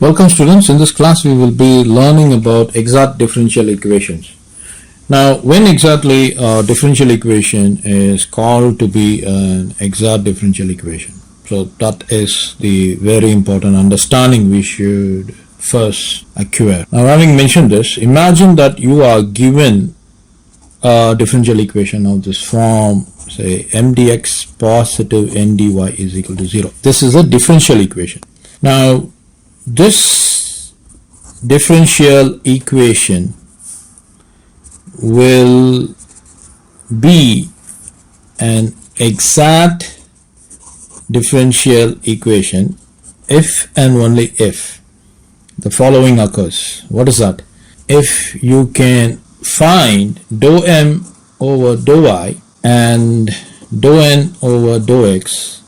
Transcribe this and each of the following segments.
Welcome students, in this class we will be learning about exact differential equations. Now when exactly a differential equation is called to be an exact differential equation? So that is the very important understanding we should first acquire. Now having mentioned this, imagine that you are given a differential equation of this form, say m dx positive n dy is equal to 0. This is a differential equation. Now this differential equation will be an exact differential equation if and only if the following occurs. What is that? If you can find dou m over dou y and dou n over dou x,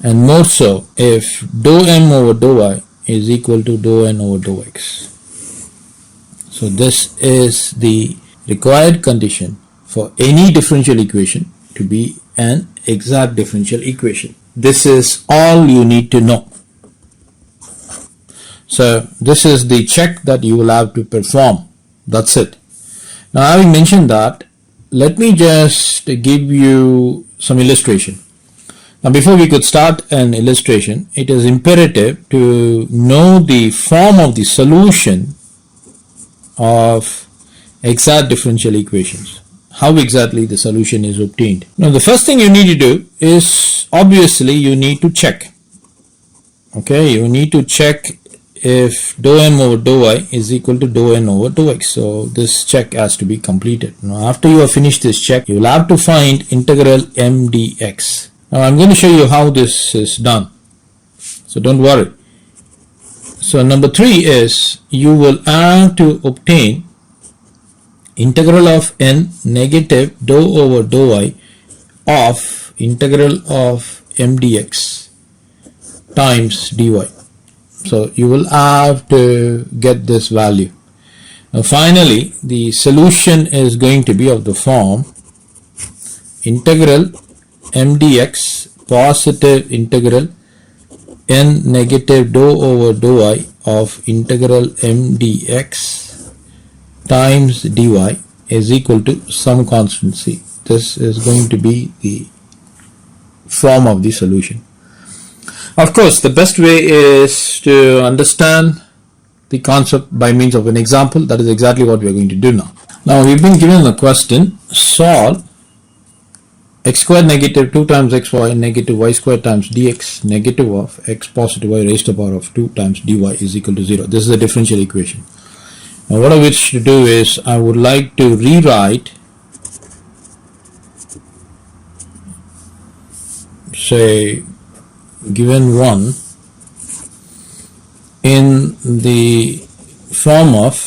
and more so if dou m over dou y is equal to dou n over dou x. So this is the required condition for any differential equation to be an exact differential equation. This is all you need to know. So this is the check that you will have to perform. That's it. Now having mentioned that, let me just give you some illustration. Now before we could start an illustration, it is imperative to know the form of the solution of exact differential equations. How exactly the solution is obtained. Now the first thing you need to do is, obviously you need to check. Okay, you need to check if dou m over dou y is equal to dou n over dou x. So this check has to be completed. Now after you have finished this check, you will have to find integral m dx. Now I'm going to show you how this is done, so don't worry. So number 3 is, you will have to obtain integral of n negative dou over dou y of integral of m dx times dy. So you will have to get this value. Now finally the solution is going to be of the form integral m dx positive integral n negative dou over dou y of integral m dx times dy is equal to some constant c. This is going to be the form of the solution. Of course, the best way is to understand the concept by means of an example. That is exactly what we are going to do now. Now we've been given a question: solve x squared negative 2 times xy negative y squared times dx negative of x positive y raised to the power of 2 times dy is equal to 0. This is a differential equation. Now what I wish to do is, I would like to rewrite, say, given one in the form of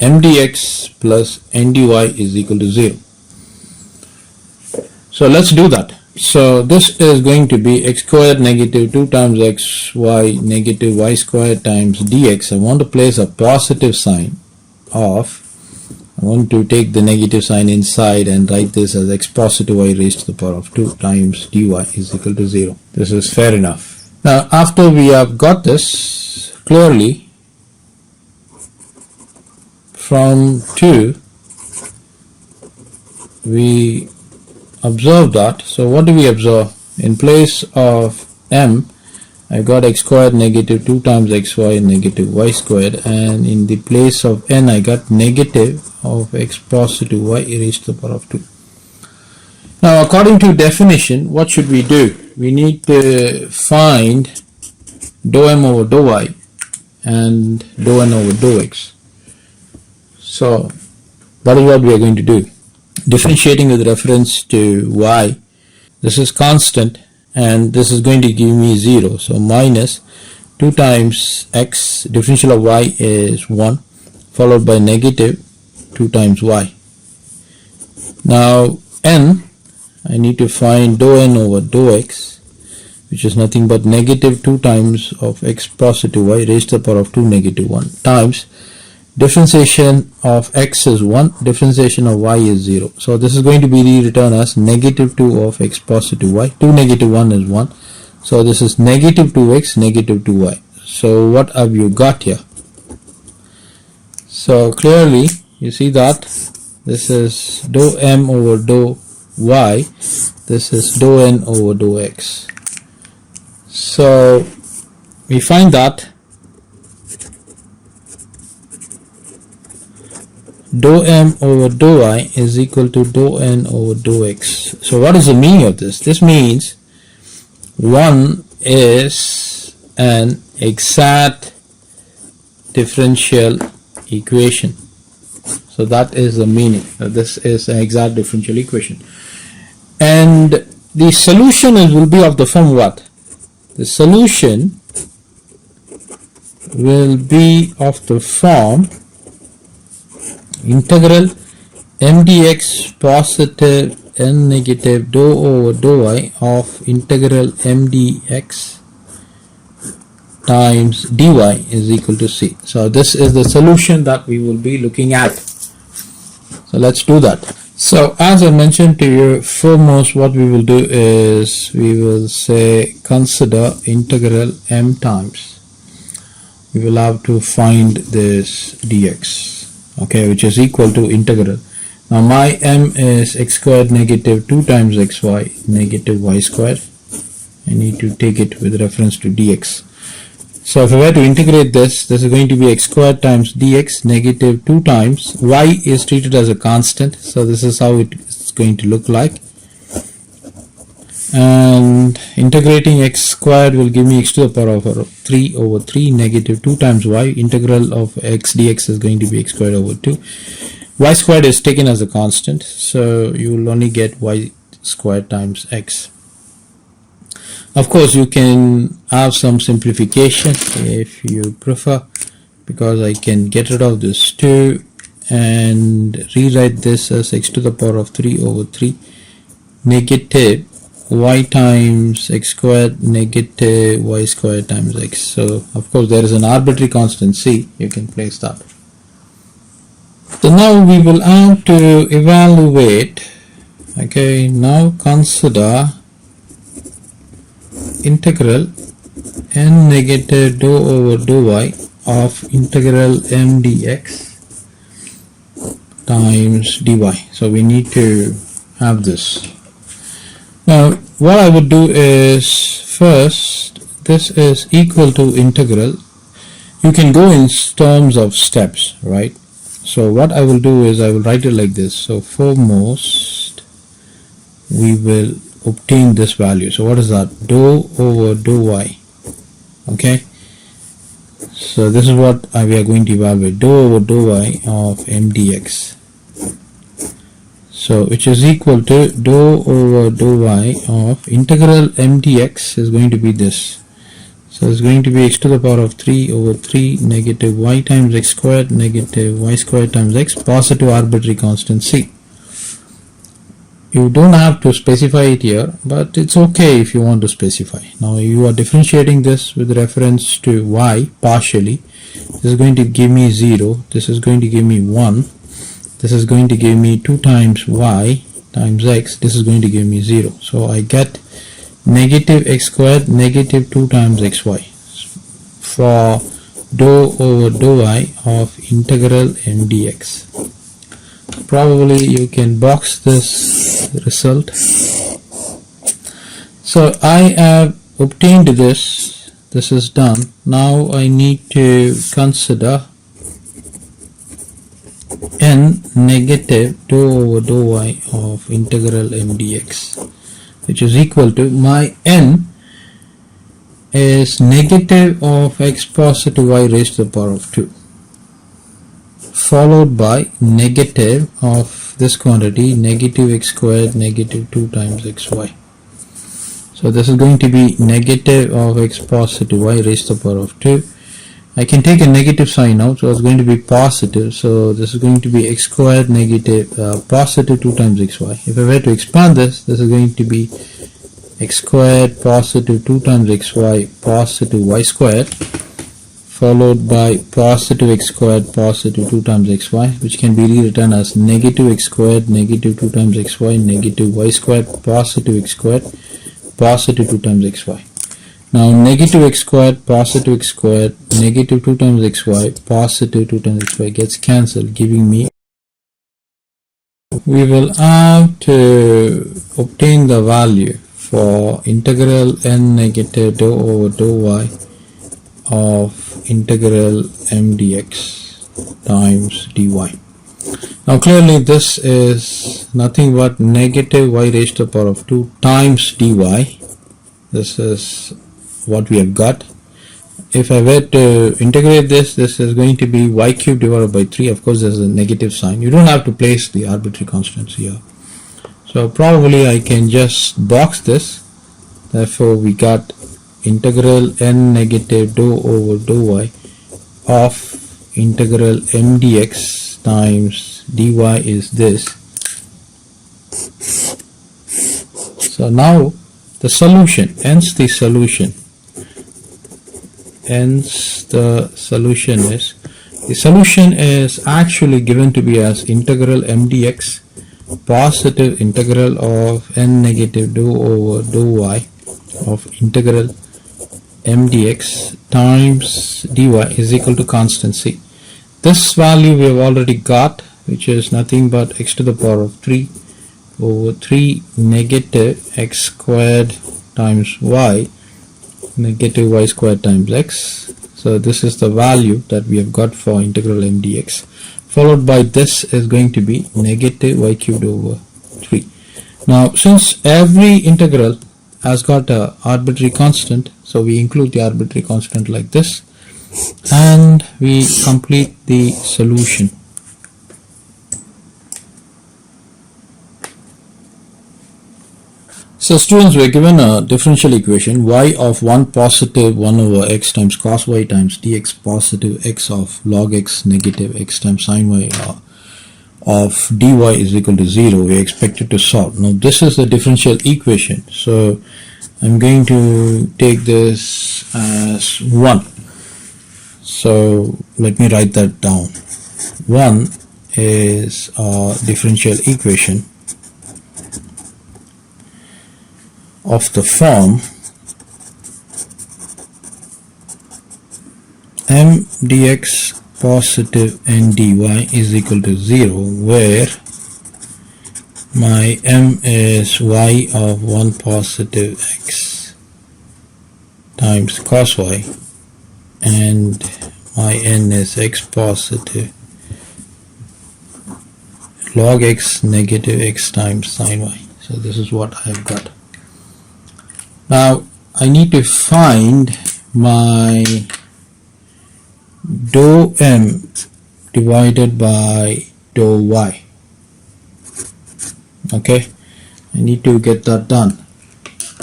m dx plus n dy is equal to 0. So let's do that. So this is going to be x squared negative 2 times xy negative y squared times dx. I want to place a positive sign of, I want to take the negative sign inside and write this as x positive y raised to the power of 2 times dy is equal to 0. This is fair enough. Now after we have got this clearly, from 2 we observe that. So what do we observe? In place of m, I got x squared negative 2 times xy negative y squared, and in the place of n I got negative of x positive y raised to the power of 2. Now according to definition, what should we do? We need to find dou m over dou y and dou n over dou x. So that is what we are going to do. Differentiating with reference to y, this is constant and this is going to give me 0. So minus 2 times x, differential of y is 1, followed by negative 2 times y. Now n, I need to find dou n over dou x, which is nothing but negative 2 times of x positive y raised to the power of 2 negative 1 times differentiation of x is 1, differentiation of y is 0. So this is going to be rewritten as negative 2 of x positive y. 2 negative 1 is 1. So this is negative 2x negative 2y. So what have you got here? So clearly you see that this is dou m over dou y, this is dou n over dou x. So we find that dou m over dou y is equal to dou n over dou x. So what is the meaning of this? This means one is an exact differential equation. So that is the meaning. This is an exact differential equation. And the solution will be of the form what? The solution will be of the form integral m dx positive n negative dou over dou y of integral m dx times dy is equal to c. So this is the solution that we will be looking at. So let's do that. So as I mentioned to you, foremost what we will do is we will say consider integral m times. We will have to find this dx, okay, which is equal to integral. Now my m is x squared negative 2 times xy negative y squared. I need to take it with reference to dx. So if I were to integrate this is going to be x squared times dx negative 2 times y is treated as a constant. So this is how it's going to look like. And integrating x squared will give me x to the power of 3 over 3 negative 2 times y. Integral of x dx is going to be x squared over 2. Y squared is taken as a constant, so you will only get y squared times x. Of course you can have some simplification if you prefer, because I can get rid of this 2 and rewrite this as x to the power of 3 over 3 negative y times x squared negative y squared times x. So of course there is an arbitrary constant c, you can place that. So now we will have to evaluate, okay, now consider integral n negative dou over dou y of integral m dx times dy. So we need to have this. Now what I would do is, first this is equal to integral. You can go in terms of steps, right? So what I will do is I will write it like this. So foremost we will obtain this value. So what is that? Dou over dou y. Okay, so this is what we are going to evaluate, dou over dou y of m dx. So which is equal to dou over dou y of integral m dx is going to be this. So it's going to be x to the power of 3 over 3 negative y times x squared negative y squared times x, positive arbitrary constant c. You don't have to specify it here, but it's okay if you want to specify. Now you are differentiating this with reference to y partially. This is going to give me 0, this is going to give me 1, this is going to give me 2 times y times x, this is going to give me 0. So I get negative x squared negative 2 times xy for dou over dou y of integral m dx. Probably you can box this result. So I have obtained this, this is done. Now I need to consider n negative dou over dou y of integral m dx, which is equal to, my n is negative of x positive y raised to the power of 2, followed by negative of this quantity negative x squared negative 2 times xy. So this is going to be negative of x positive y raised to the power of 2. I can take a negative sign out, so it's going to be positive. So this is going to be x squared negative positive 2 times xy. If I were to expand this, this is going to be x squared positive 2 times xy positive y squared, followed by positive x squared positive 2 times xy, which can be rewritten as negative x squared negative 2 times xy negative y squared positive x squared positive 2 times xy. Now negative x squared, positive x squared, negative 2 times xy, positive 2 times xy gets cancelled, giving me, we will have to obtain the value for integral n negative dou over dou y of integral m dx times dy. Now clearly this is nothing but negative y raised to the power of 2 times dy. This is what we have got. If I were to integrate this, this is going to be y cubed divided by 3. Of course there's a negative sign. You don't have to place the arbitrary constants here. So probably I can just box this. Therefore we got integral n negative dou over dou y of integral m dx times dy is this. So now the solution, hence the solution is actually given to be as integral m dx positive integral of n negative dou over dou y of integral m dx times dy is equal to constant c. This value we have already got, which is nothing but x to the power of 3 over 3 negative x squared times y negative y squared times x. So this is the value that we have got for integral m dx. Followed by this is going to be negative y cubed over 3. Now since every integral has got a arbitrary constant, so we include the arbitrary constant like this and we complete the solution. So students, we are given a differential equation y of 1 positive 1 over x times cos y times dx positive x of log x negative x times sin y of dy is equal to 0. We are expected to solve. Now this is the differential equation. So I'm going to take this as 1. So let me write that down. 1 is a differential equation of the form m dx positive n dy is equal to 0, where my m is y of 1 positive x times cos y and my n is x positive log x negative x times sin y. So this is what I have got. Now I need to find my dou m divided by dou y. Okay, I need to get that done.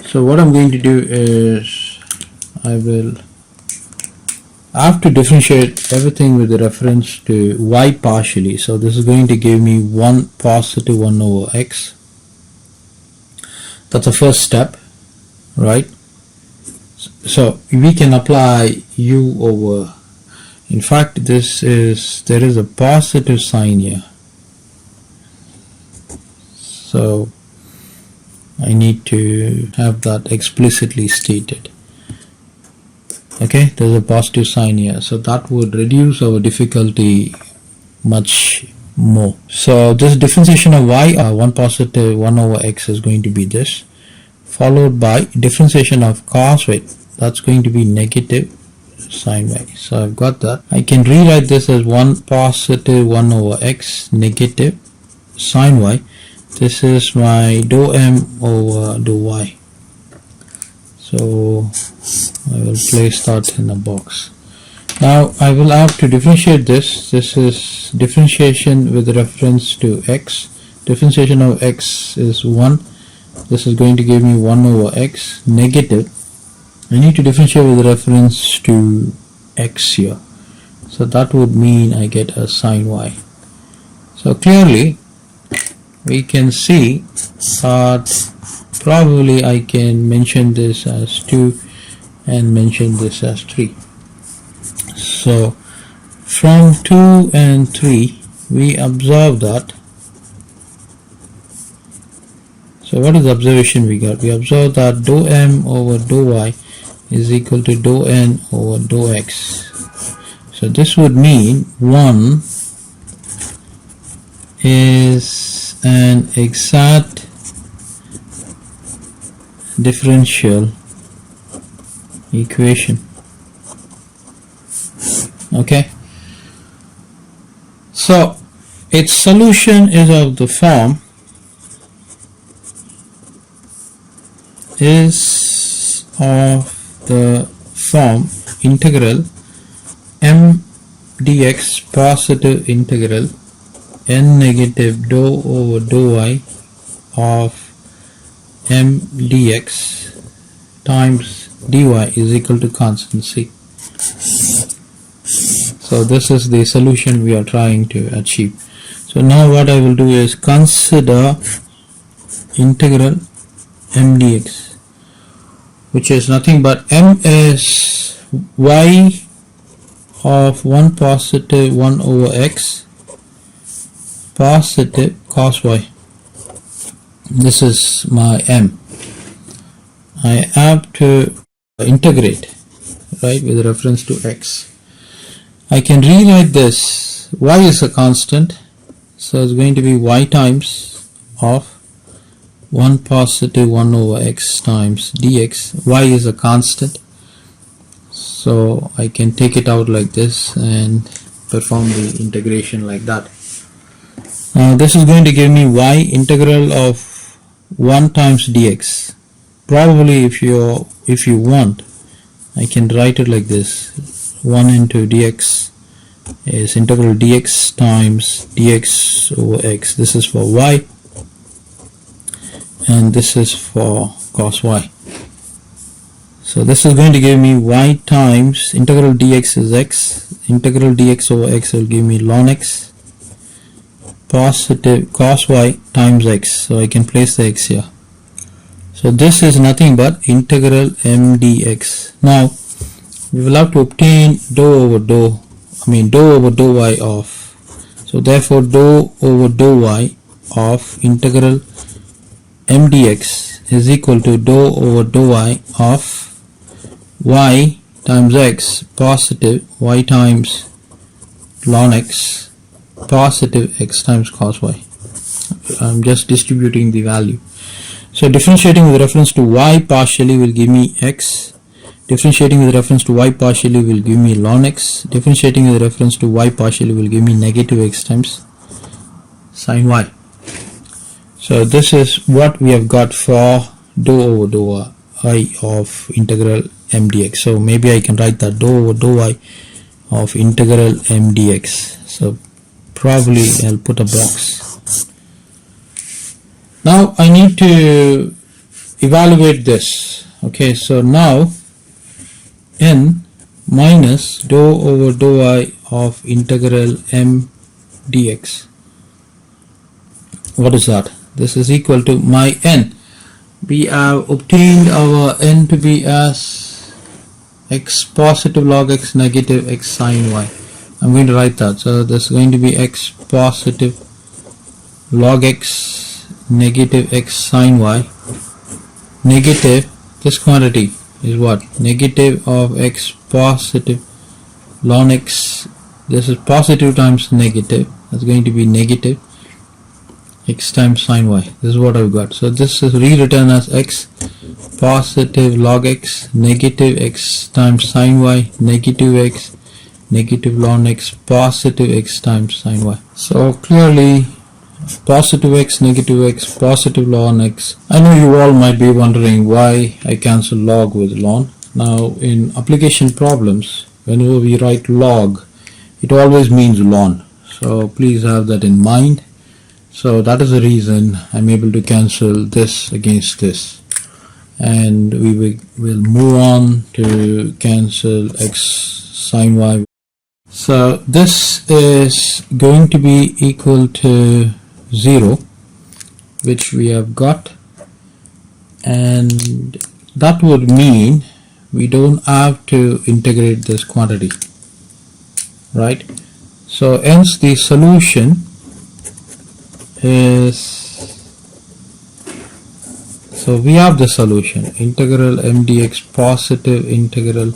So what I'm going to do is I have to differentiate everything with reference to y partially. So this is going to give me 1 positive 1 over x. That's the first step, right? So we can apply u over, in fact there is a positive sign here, so I need to have that explicitly stated. Okay, there's a positive sign here, so that would reduce our difficulty much more. So this differentiation of y 1 positive 1 over x is going to be this, followed by differentiation of cos y, that's going to be negative sin y. So I've got that. I can rewrite this as 1 positive 1 over x negative sin y. This is my dou m over dou y. So I will place that in a box. Now I will have to differentiate this. This is differentiation with reference to x. Differentiation of x is 1. This is going to give me 1 over x negative. I need to differentiate with reference to x here. So that would mean I get a sin y. So clearly we can see that probably I can mention this as 2 and mention this as 3. So from 2 and 3 we observe that. So what is the observation we got? We observe that dou m over dou y is equal to dou n over dou x. So this would mean 1 is an exact differential equation. Okay, so its solution is of the form integral m dx positive integral n negative dou over dou y of m dx times dy is equal to constant c. So this is the solution we are trying to achieve. So now what I will do is consider integral m dx, which is nothing but m is y of 1 positive 1 over x positive cos y. This is my m. I have to integrate, right, with reference to x. I can rewrite this. Y is a constant, so it's going to be y times of 1 positive 1 over x times dx. Y is a constant, so I can take it out like this and perform the integration like that. Now this is going to give me y integral of 1 times dx. Probably if you want, I can write it like this. 1 into dx is integral dx times dx over x. This is for y and this is for cos y. So this is going to give me y times integral dx is x, integral dx over x will give me ln x positive cos y times x. So I can place the x here. So this is nothing but integral m dx. Now we will have to obtain dou over dou y of, so therefore dou over dou y of integral m dx is equal to dou over dou y of y times x positive y times ln x positive x times cos y. I'm just distributing the value. So differentiating with reference to y partially will give me x. Differentiating with reference to y partially will give me ln x. Differentiating with reference to y partially will give me negative x times sin y. So this is what we have got for dou over dou y of integral m dx. So maybe I can write that dou over dou y of integral m dx. So probably I'll put a box. Now I need to evaluate this. Okay, so now n minus dou over dou y of integral m dx. What is that? This is equal to my n. We have obtained our n to be as x positive log x negative x sin y. I'm going to write that. So this is going to be x positive log x negative x sin y. Negative, this quantity is what? Negative of x positive ln x. This is positive times negative. That's going to be negative x times sin y. This is what I've got. So this is rewritten as x positive log x negative x times sin y negative x negative ln x positive x times sin y. So clearly positive x negative x positive ln x. I know you all might be wondering why I cancel log with ln. Now in application problems, whenever we write log, it always means ln. So please have that in mind. So that is the reason I'm able to cancel this against this, and we will move on to cancel x sin y. So this is going to be equal to 0, which we have got, and that would mean we don't have to integrate this quantity, right? So hence the solution is So we have the solution, integral m dx positive integral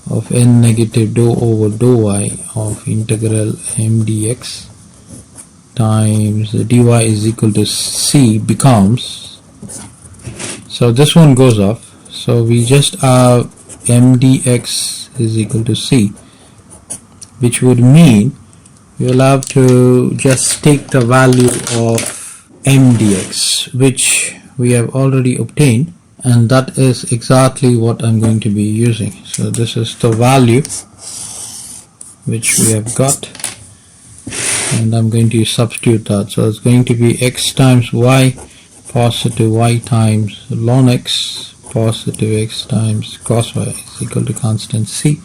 of n negative dou over dou y of integral m dx times dy is equal to c becomes, so this one goes off, so we just have m dx is equal to c, which would mean we'll have to just take the value of m dx, which we have already obtained, and that is exactly what I'm going to be using. So this is the value which we have got, and I'm going to substitute that. So it's going to be x times y positive y times ln x positive x times cos y is equal to constant c,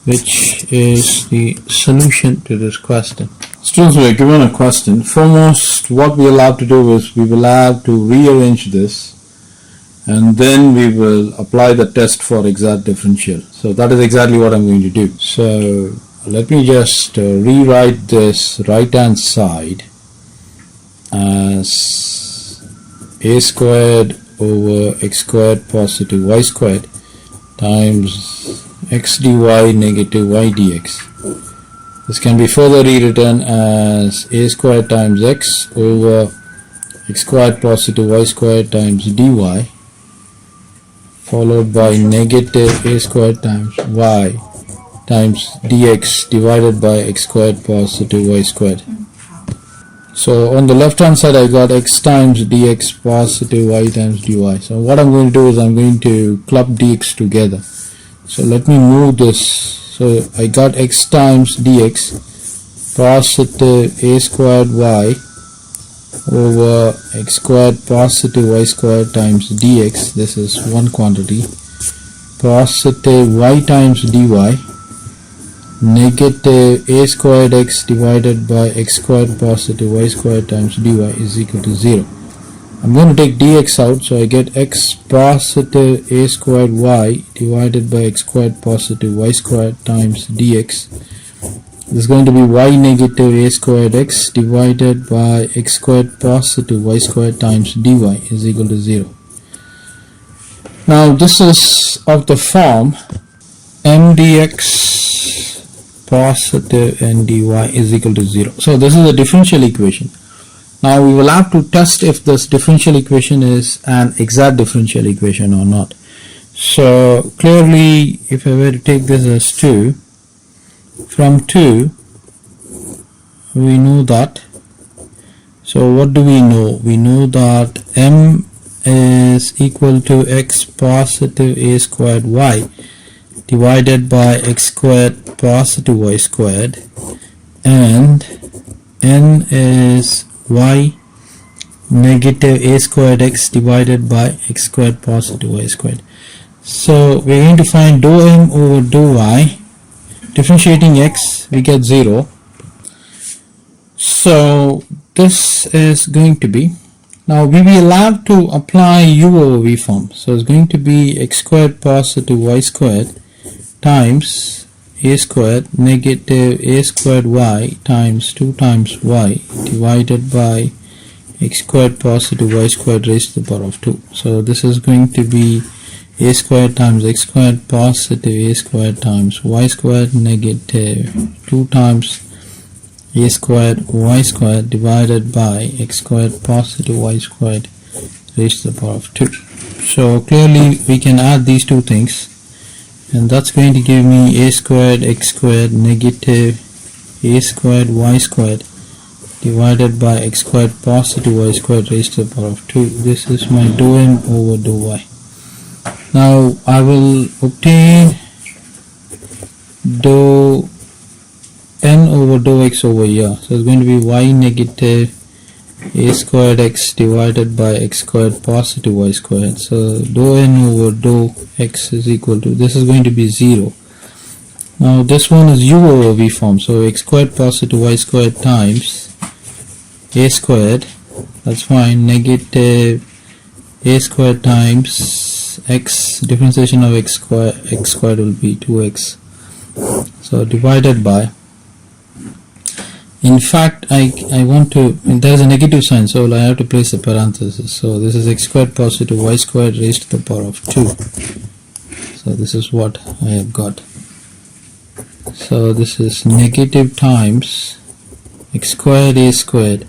which is the solution to this question. Students, we are given a question. Foremost, what we will have to do is we will have to rearrange this, and then we will apply the test for exact differential. So that is exactly what I'm going to do. So let me just rewrite this right hand side as a squared over x squared positive y squared times x dy negative y dx. This can be further rewritten as a squared times x over x squared positive y squared times dy, followed by negative a squared times y times dx divided by x squared positive y squared. So on the left hand side I got x times dx positive y times dy. So what I'm going to do is I'm going to club dx together. So let me move this. So I got x times dx positive a squared y over x squared positive y squared times dx. This is one quantity. Positive y times dy negative a squared x divided by x squared positive y squared times dy is equal to 0. I'm going to take dx out, so I get x positive a squared y divided by x squared positive y squared times dx. This is going to be y negative a squared x divided by x squared positive y squared times dy is equal to 0. Now this is of the form m dx positive n dy is equal to 0. So this is a differential equation. Now we will have to test if this differential equation is an exact differential equation or not. So clearly, if I were to take this as 2, from 2 we know that, so what do we know? We know that m is equal to x positive a squared y divided by x squared positive y squared, and n is y negative a squared x divided by x squared positive y squared. So we're going to find dou m over dou y. Differentiating x, we get 0. So this is going to be, now we will have to apply u over v form. So it's going to be x squared positive y squared times a squared negative a squared y times 2 times y divided by x squared positive y squared raised to the power of 2. So this is going to be a squared times x squared positive a squared times y squared negative 2 times a squared y squared divided by x squared positive y squared raised to the power of 2. So clearly we can add these two things, and that's going to give me a squared x squared negative a squared y squared divided by x squared positive y squared raised to the power of 2. This is my dou m over dou y. Now I will obtain dou n over dou x over here. So it's going to be y negative a squared x divided by x squared positive y squared. So dou n over dou x is equal to, this is going to be 0. Now this one is u over v form, so x squared positive y squared times a squared, that's fine, negative a squared times x, differentiation of x squared will be 2x, so divided by In fact, I want to, there is a negative sign, so I have to place a parenthesis. So this is x squared positive y squared raised to the power of 2. So this is what I have got. So this is negative times x squared a squared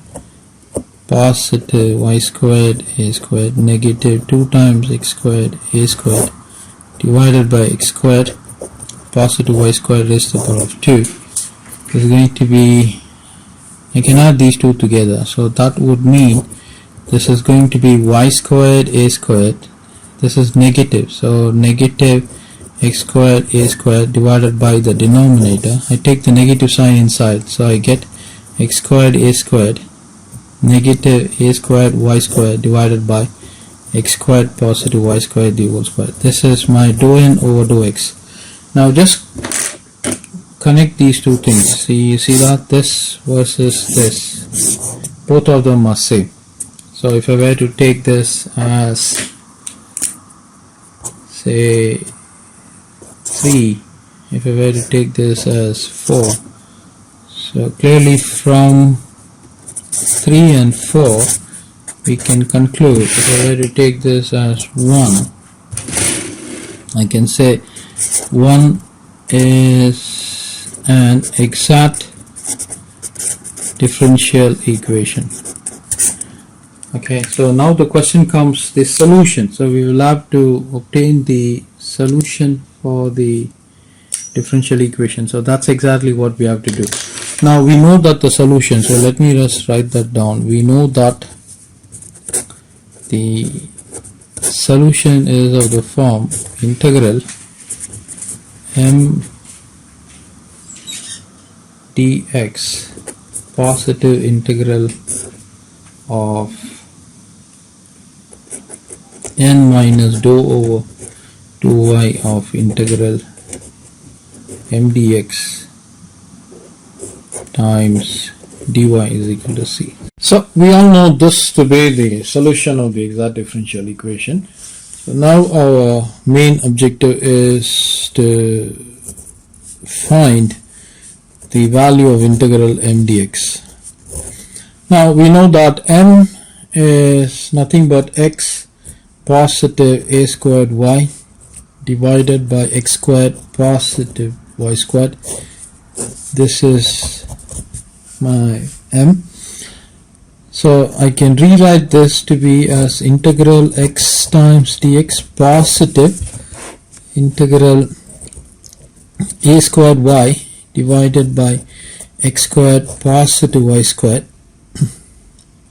positive y squared a squared negative 2 times x squared a squared divided by x squared positive y squared raised to the power of 2. This is going to be, I can add these two together, so that would mean this is going to be y squared a squared, this is negative, so negative x squared a squared divided by the denominator. I take the negative sign inside, so I get x squared a squared negative a squared y squared divided by x squared positive y squared the whole square. This is my dou n over dou x. Now just connect these two things. See, you see that this versus this, both of them are same. So if I were to take this as, say, 3, if I were to take this as 4, so clearly from 3 and 4 we can conclude, if I were to take this as 1, I can say 1 is an exact differential equation. Okay, so now the question comes, the solution. So we will have to obtain the solution for the differential equation. So that's exactly what we have to do. Now we know that the solution, so let me just write that down. We know that the solution is of the form integral m dx positive integral of n minus dou over 2y of integral m dx times dy is equal to c. So we all know this to be the solution of the exact differential equation. So now our main objective is to find the value of integral m dx. Now we know that m is nothing but x positive a squared y divided by x squared positive y squared. This is my m. So I can rewrite this to be as integral x times dx positive integral a squared y divided by x squared positive y squared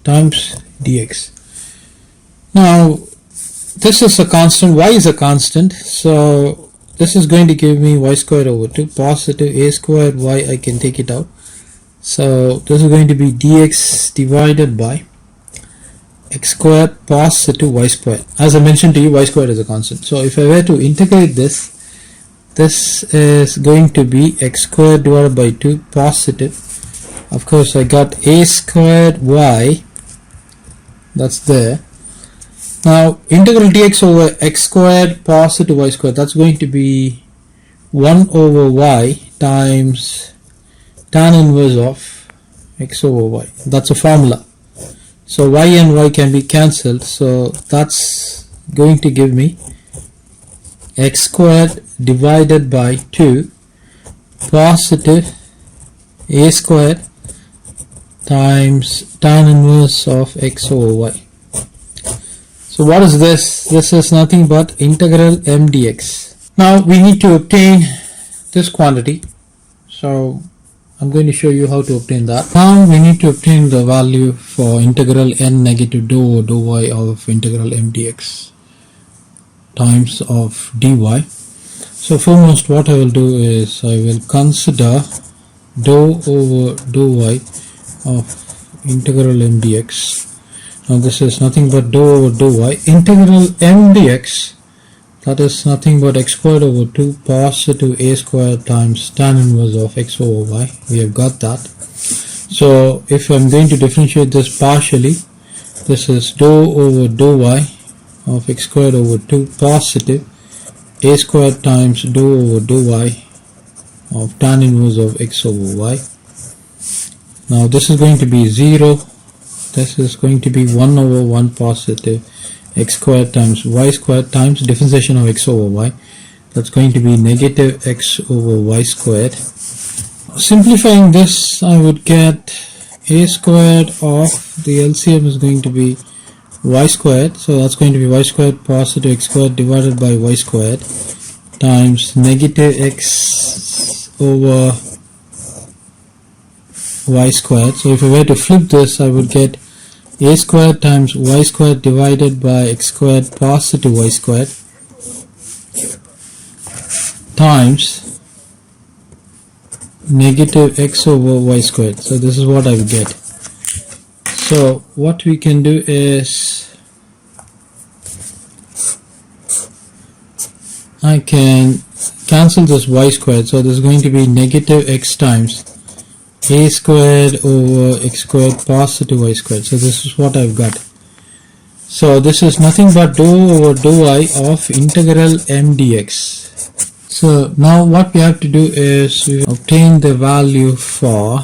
times dx. Now this is a constant, y is a constant, so this is going to give me y squared over 2 positive a squared y, I can take it out. So this is going to be dx divided by x squared positive y squared. As I mentioned to you, y squared is a constant. So if I were to integrate this, this is going to be x squared divided by 2 positive. Of course I got a squared y, that's there. Now integral dx over x squared positive y squared, that's going to be 1 over y times tan inverse of x over y. That's a formula. So y and y can be cancelled, so that's going to give me x squared divided by 2 positive a squared times tan inverse of x over y. So what is this? This is nothing but integral m dx. Now we need to obtain this quantity, so I'm going to show you how to obtain that. Now we need to obtain the value for integral n negative dou over dou y of integral m dx times of dy. So foremost what I will do is I will consider dou over dou y of integral m dx. Now this is nothing but dou over dou y. Integral m dx, that is nothing but x squared over 2 positive a squared times tan inverse of x over y. We have got that. So if I'm going to differentiate this partially, this is dou over dou y of x squared over 2 positive a squared times dou over dou y of tan inverse of x over y. Now this is going to be 0. This is going to be 1 over 1 positive x squared times y squared times differentiation of x over y. That's going to be negative x over y squared. Simplifying this, I would get a squared of the LCM is going to be y squared. So that's going to be y squared positive x squared divided by y squared times negative x over y squared. So if I were to flip this, I would get a squared times y squared divided by x squared positive y squared times negative x over y squared. So this is what I would get. So what we can do is I can cancel this y squared. So this is going to be negative x times a squared over x squared positive y squared. So this is what I've got. So this is nothing but dou over dou I of integral m dx. So now what we have to do is we obtain the value for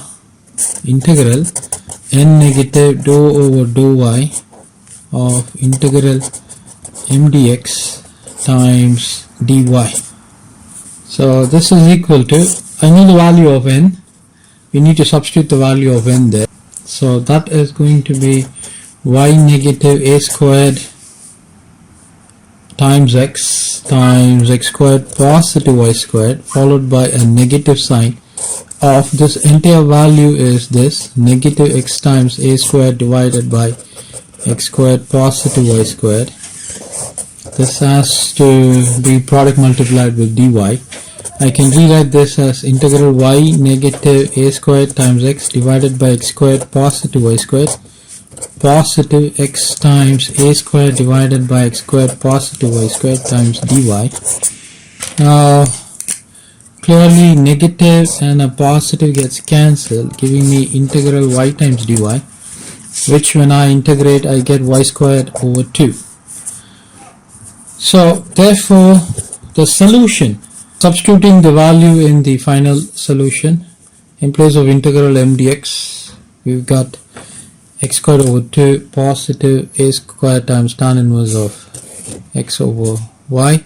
integral n negative dou over dou I of integral m dx times dy. So this is equal to, I know the value of n, we need to substitute the value of n there. So that is going to be y negative a squared times x squared positive y squared followed by a negative sign of this entire value is this negative x times a squared divided by x squared positive y squared. This has to be product multiplied with dy. I can rewrite this as integral y negative a squared times x divided by x squared positive y squared positive x times a squared divided by x squared positive y squared times dy. Now clearly negative and a positive gets cancelled, giving me integral y times dy, which when I integrate I get y squared over 2. So therefore the solution, substituting the value in the final solution in place of integral m dx, we've got x squared over 2 positive a squared times tan inverse of x over y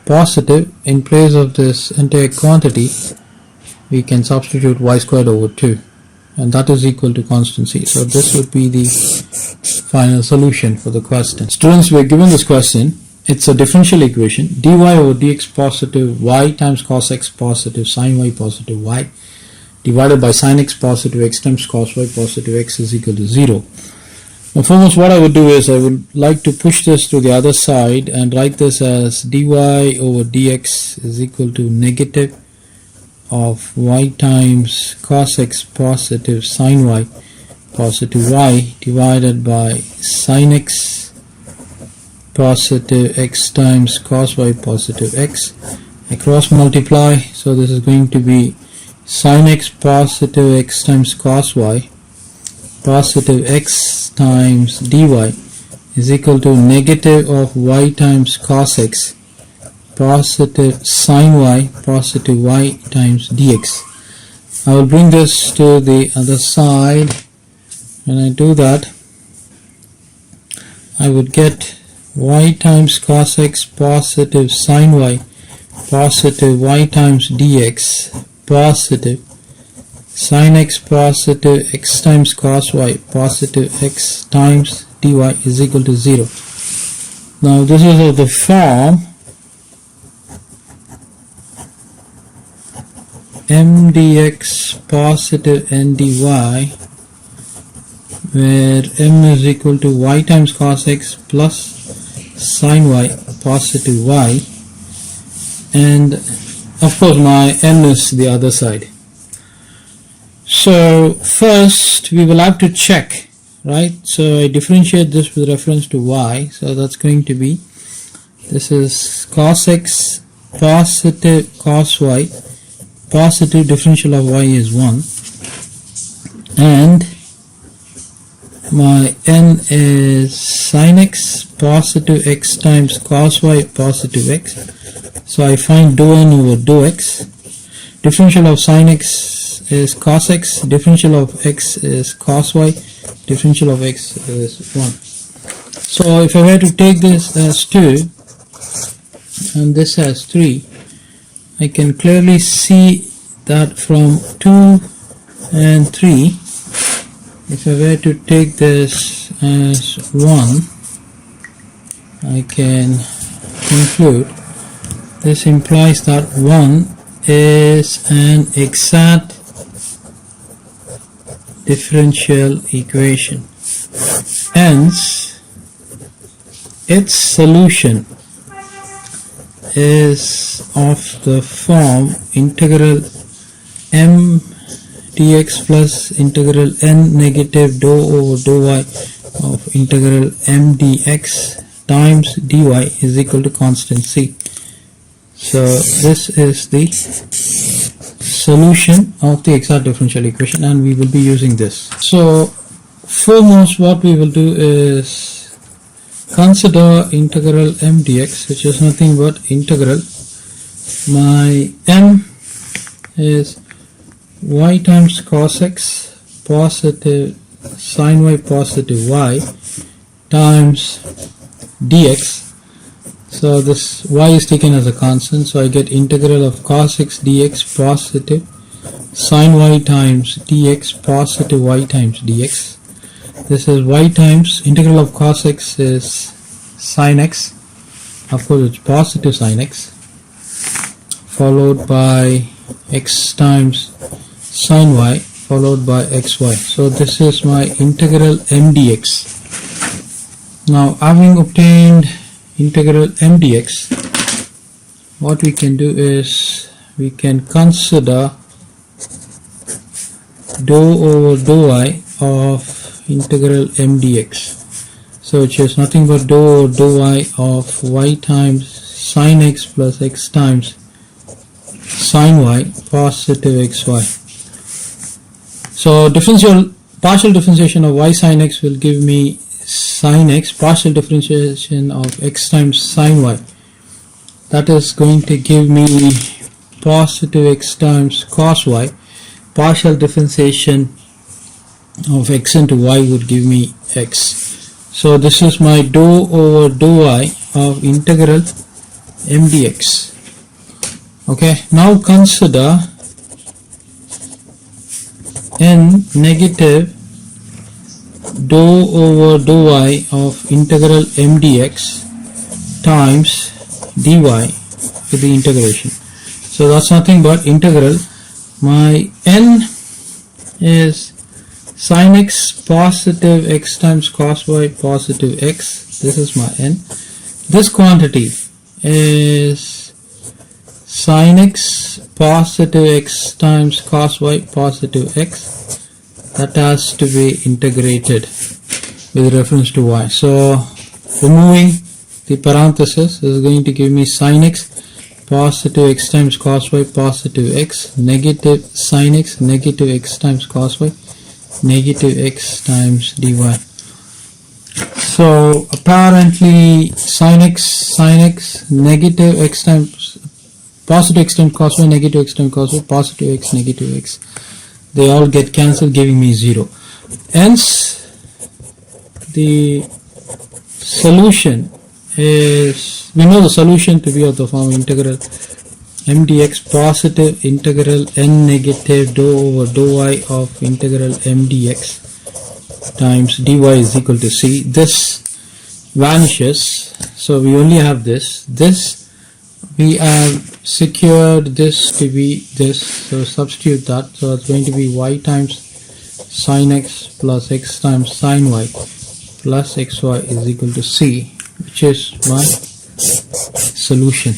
positive. In place of this entire quantity we can substitute y squared over 2 and that is equal to constancy. So this would be the final solution for the question. Students, we are given this question. It's a differential equation, dy over dx positive y times cos x positive sin y positive y divided by sin x positive x times cos y positive x is equal to 0. Now foremost what I would do is I would like to push this to the other side and write this as dy over dx is equal to negative of y times cos x positive sin y positive y divided by sin x positive x times cos y positive x. I cross multiply, so this is going to be sin x positive x times cos y positive x times dy is equal to negative of y times cos x positive sin y positive y times dx. I will bring this to the other side. When I do that, I would get y times cos x positive sin y positive y times dx positive sin x positive x times cos y positive x times dy is equal to 0. Now this is of the form m dx positive n dy, where m is equal to y times cos x plus sin y positive y, and of course my n is the other side. So first we will have to check, right? So I differentiate this with reference to y, so that's going to be, this is cos x positive cos y positive differential of y is 1, and my n is sin x positive x times cos y positive x. So I find dou n over dou x. Differential of sin x is cos x, differential of x is cos y, differential of x is 1. So if I were to take this as 2 and this as 3, I can clearly see that from 2 and 3, if I were to take this as 1, I can conclude this implies that 1 is an exact differential equation. Hence, its solution is of the form integral m dx plus integral n negative dou over dou y of integral m dx times dy is equal to constant c. So this is the solution of the exact differential equation, and we will be using this. So foremost, what we will do is consider integral m dx, which is nothing but integral. My m is y times cos x positive sin y positive y times dx. So this y is taken as a constant, so I get integral of cos x dx positive sin y times dx positive y times dx. This is y times integral of cos x is sin x, of course it's positive sin x, followed by x times sin y, followed by xy. So this is my integral m dx. Now, having obtained integral m dx, what we can do is we can consider dou over dou y of integral m dx, so which is nothing but dou over dou y of y times sin x plus x times sin y positive xy. So partial differentiation of y sin x will give me sin x, partial differentiation of x times sin y, that is going to give me positive x times cos y. Partial differentiation of x into y would give me x. So this is my dou over dou y of integral m dx. Okay, now consider n negative dou over dou y of integral m dx times dy with the integration. So that's nothing but integral. My n is sin x positive x times cos y positive x. This is my n. This quantity is sin x positive x times cos y positive x. That has to be integrated with reference to y. So removing the parenthesis is going to give me sin x positive x times cos y positive x, negative sin x negative x times cos y negative x times dy. So apparently sin x negative x times positive x times cos y negative x times cos y positive x negative x, they all get cancelled, giving me 0. Hence the solution is, we know the solution to be of the form integral m dx positive integral n negative dou over dou y of integral m dx times dy is equal to c. This vanishes, so we only have this. We have secured this to be this, so substitute that. So it's going to be y times sin x plus x times sin y plus xy is equal to c, which is my solution.